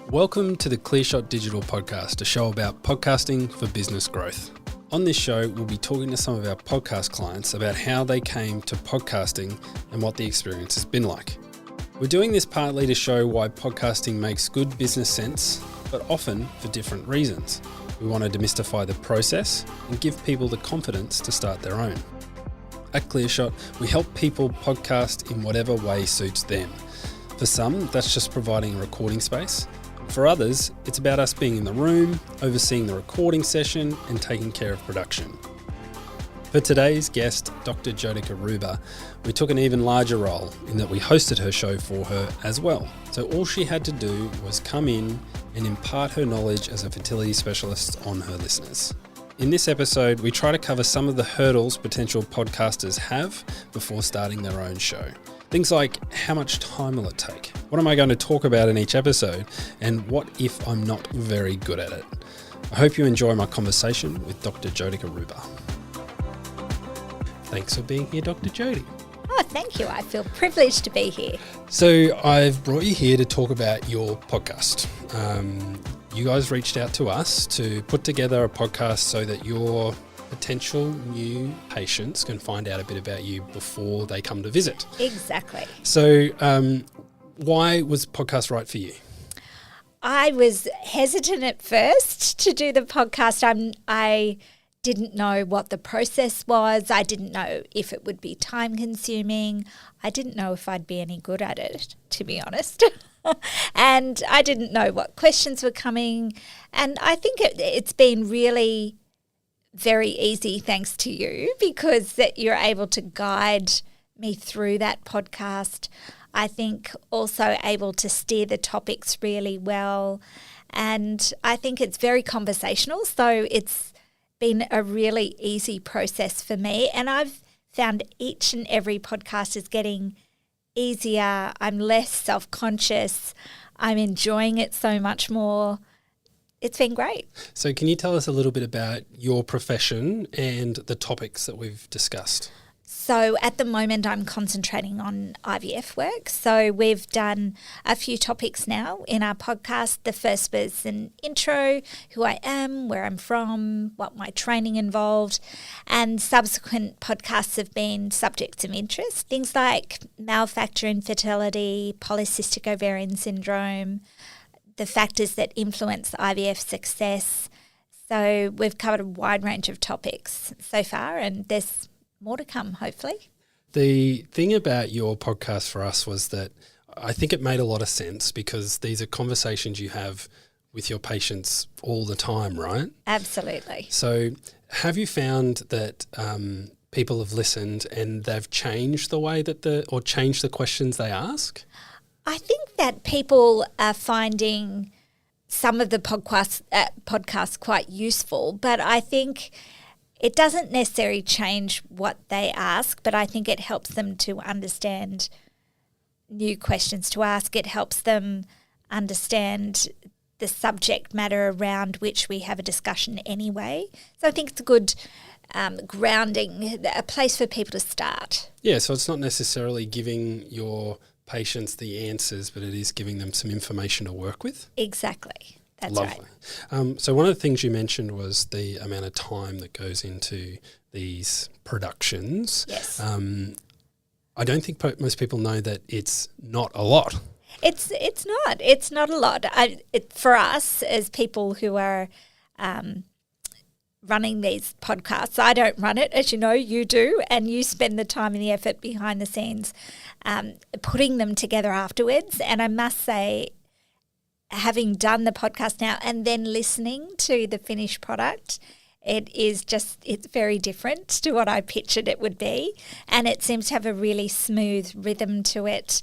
Welcome to the Clearshot Digital Podcast, a show about podcasting for business growth. On this show, we'll be talking to some of our podcast clients about how they came to podcasting and what the experience has been like. We're doing this partly to show why podcasting makes good business sense, but often for different reasons. We want to demystify the process and give people the confidence to start their own. At Clearshot, we help people podcast in whatever way suits them. For some, that's just providing a recording space. For others, it's about us being in the room, overseeing the recording session and taking care of production. For today's guest, Dr Jyotica Ruba, we took an even larger role in that we hosted her show for her as well. So all she had to do was come in and impart her knowledge as a fertility specialist on her listeners. In this episode, we try to cover some of the hurdles potential podcasters have before starting their own show. Things like, how much time will it take? What am I going to talk about in each episode? And what if I'm not very good at it? I hope you enjoy my conversation with Dr. Jyotica Ruba. Thanks for being here, Dr. Jyoti. Oh, thank you. I feel privileged to be here. So I've brought you here to talk about your podcast. You guys reached out to us to put together a podcast so that your potential new patients can find out a bit about you before they come to visit. Exactly. So why was podcast right for you? I was hesitant at first to do the podcast. I didn't know what the process was. I didn't know if it would be time consuming. I didn't know if I'd be any good at it, to be honest. And I didn't know what questions were coming. And I think it's been really very easy thanks to you, because that you're able to guide me through that podcast. I think also able to steer the topics really well. And I think it's very conversational. So it's been a really easy process for me. And I've found each and every podcast is getting easier. I'm less self-conscious. I'm enjoying it so much more. It's been great. So can you tell us a little bit about your profession and the topics that we've discussed? So at the moment, I'm concentrating on IVF work. So we've done a few topics now in our podcast. The first was an intro, who I am, where I'm from, what my training involved, and subsequent podcasts have been subjects of interest, things like male factor infertility, polycystic ovarian syndrome, the factors that influence IVF success. So we've covered a wide range of topics so far, and there's more to come, hopefully. The thing about your podcast for us was that I think it made a lot of sense, because these are conversations you have with your patients all the time, right? Absolutely. So have you found that people have listened and they've changed the way that or changed the questions they ask? I think that people are finding some of the podcasts quite useful, but I think it doesn't necessarily change what they ask, but I think it helps them to understand new questions to ask. It helps them understand the subject matter around which we have a discussion anyway. So I think it's a good grounding, a place for people to start. Yeah, so it's not necessarily giving your patients the answers, but it is giving them some information to work with. Exactly. That's Lovely. Right. So one of the things you mentioned was the amount of time that goes into these productions. Yes. I don't think most people know that it's not a lot. It's not. It's not a lot. For us as people who are running these podcasts, I don't run it, as you know, you do, and you spend the time and the effort behind the scenes putting them together afterwards. And I must say, having done the podcast now and then listening to the finished product, it's very different to what I pictured it would be. And it seems to have a really smooth rhythm to it.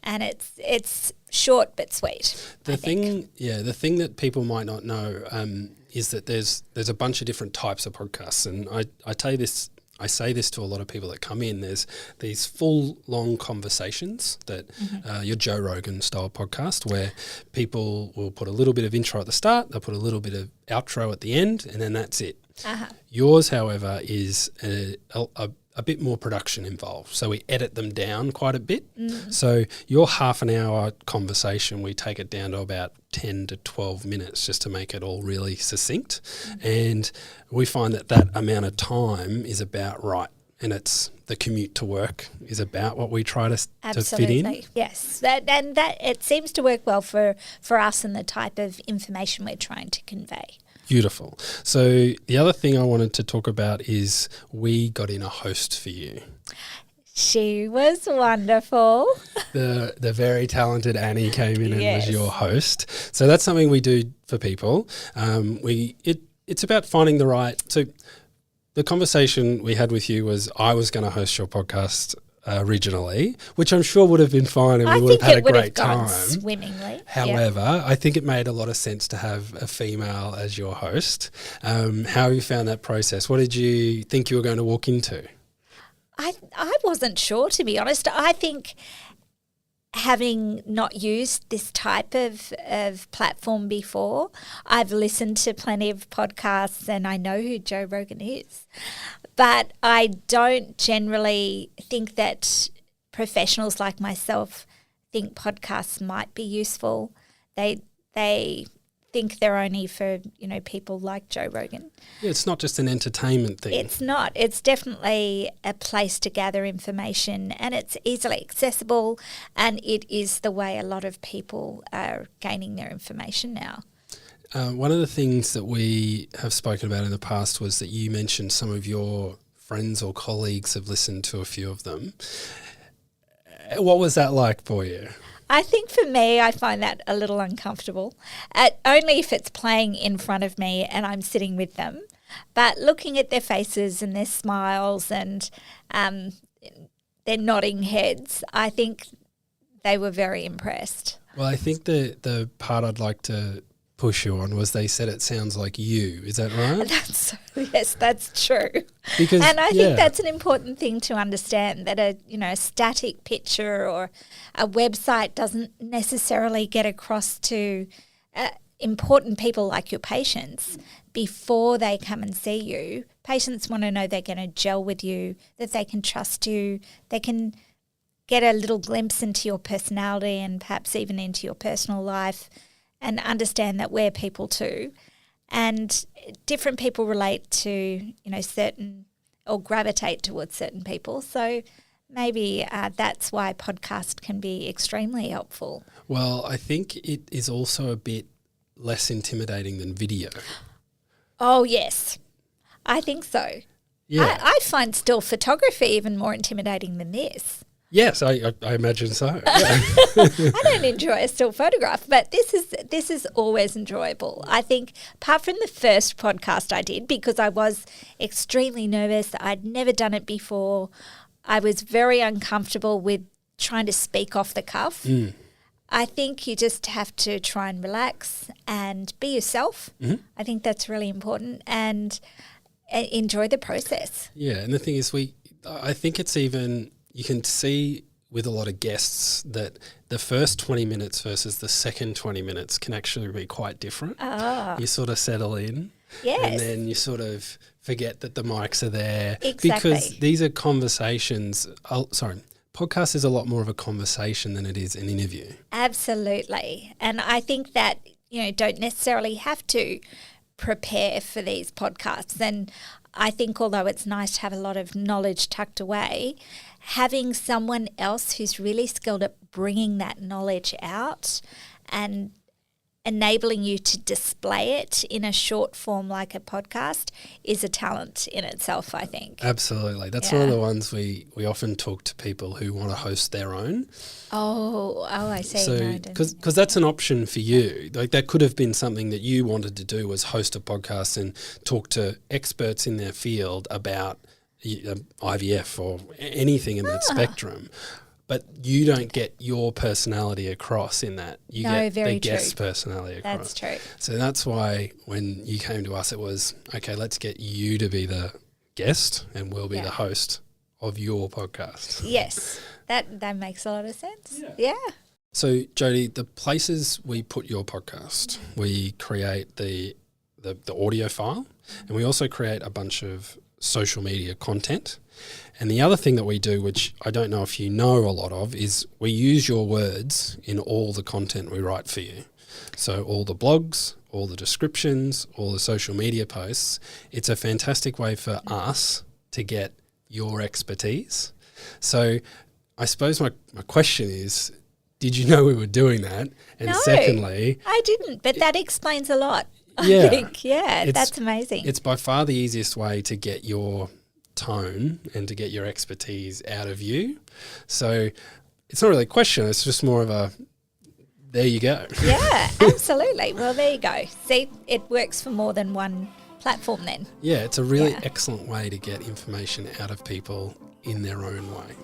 And it's short but sweet. The thing that people might not know is that there's a bunch of different types of podcasts. And I say this to a lot of people that come in. There's these full, long conversations that your Joe Rogan style podcast, where people will put a little bit of intro at the start, they'll put a little bit of outro at the end, and then that's it. Uh-huh. Yours, however, is a a bit more production involved. So we edit them down quite a bit. So your half an hour conversation, we take it down to about 10 to 12 minutes just to make it all really succinct. And we find that amount of time is about right. And it's the commute to work is about what we try to fit in. Yes. That it seems to work well for us and the type of information we're trying to convey. Beautiful. So the other thing I wanted to talk about is we got in a host for you. She was wonderful. The very talented Annie came in and was your host. So that's something we do for people. It's about finding the right. So the conversation we had with you was I was going to host your podcast originally, which I'm sure would have been fine and we would have had a great time. Swimmingly. However, I think it made a lot of sense to have a female as your host. How have you found that process? What did you think you were going to walk into? I wasn't sure, to be honest. I think having not used this type of platform before, I've listened to plenty of podcasts and I know who Joe Rogan is. But I don't generally think that professionals like myself think podcasts might be useful. They think they're only for, people like Joe Rogan. Yeah, it's not just an entertainment thing. It's not. It's definitely a place to gather information and it's easily accessible and it is the way a lot of people are gaining their information now. One of the things that we have spoken about in the past was that you mentioned some of your friends or colleagues have listened to a few of them. What was that like for you? I think for me, I find that a little uncomfortable, only if it's playing in front of me and I'm sitting with them. But looking at their faces and their smiles and their nodding heads, I think they were very impressed. Well, I think the part I'd like to push you on was they said it sounds like you. Is that right? Yes, that's true. And I think that's an important thing to understand, that a static picture or a website doesn't necessarily get across to important people like your patients before they come and see you. Patients want to know they're going to gel with you, that they can trust you, they can get a little glimpse into your personality and perhaps even into your personal life, and understand that we're people too. And different people relate to, certain or gravitate towards certain people. So maybe that's why podcast can be extremely helpful. Well, I think it is also a bit less intimidating than video. Oh, yes. I think so. Yeah. I find still photography even more intimidating than this. Yes, I imagine so. Yeah. I don't enjoy a still photograph, but this is always enjoyable. I think apart from the first podcast I did, because I was extremely nervous, I'd never done it before. I was very uncomfortable with trying to speak off the cuff. I think you just have to try and relax and be yourself. I think that's really important, and enjoy the process. Yeah, and the thing is, I think it's even, you can see with a lot of guests that the first 20 minutes versus the second 20 minutes can actually be quite different. You sort of settle in. Yes. And then you sort of forget that the mics are there. Exactly. Because these are conversations. Podcast is a lot more of a conversation than it is an interview. Absolutely. And I think that, don't necessarily have to prepare for these podcasts. And I think although it's nice to have a lot of knowledge tucked away, having someone else who's really skilled at bringing that knowledge out and enabling you to display it in a short form like a podcast is a talent in itself, I think. Absolutely. That's one of the ones we often talk to people who want to host their own. Oh, I see. So, because that's an option for you. Like, that could have been something that you wanted to do, was host a podcast and talk to experts in their field about IVF or anything in that spectrum. But you don't get your personality across in that. You get the guest's personality across. That's true. So that's why when you came to us, it was, okay, let's get you to be the guest and we'll be the host of your podcast. Yes, that makes a lot of sense. Yeah. So, Jody, the places we put your podcast, we create the audio file, and we also create a bunch of social media content. And the other thing that we do, which I don't know if you know a lot of, is we use your words in all the content we write for you. So all the blogs, all the descriptions, all the social media posts, it's a fantastic way for us to get your expertise. So I suppose my question is, did you know we were doing that? And No, secondly, I didn't, but that explains a lot. Yeah. I think, that's amazing. It's by far the easiest way to get your tone and to get your expertise out of you. So it's not really a question, it's just more of a, there you go. Yeah, absolutely. Well, there you go. See, it works for more than one platform then. Yeah, it's a really excellent way to get information out of people in their own way.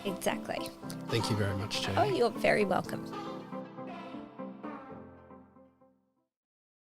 Exactly. Thank you very much, Jodie. Oh, you're very welcome.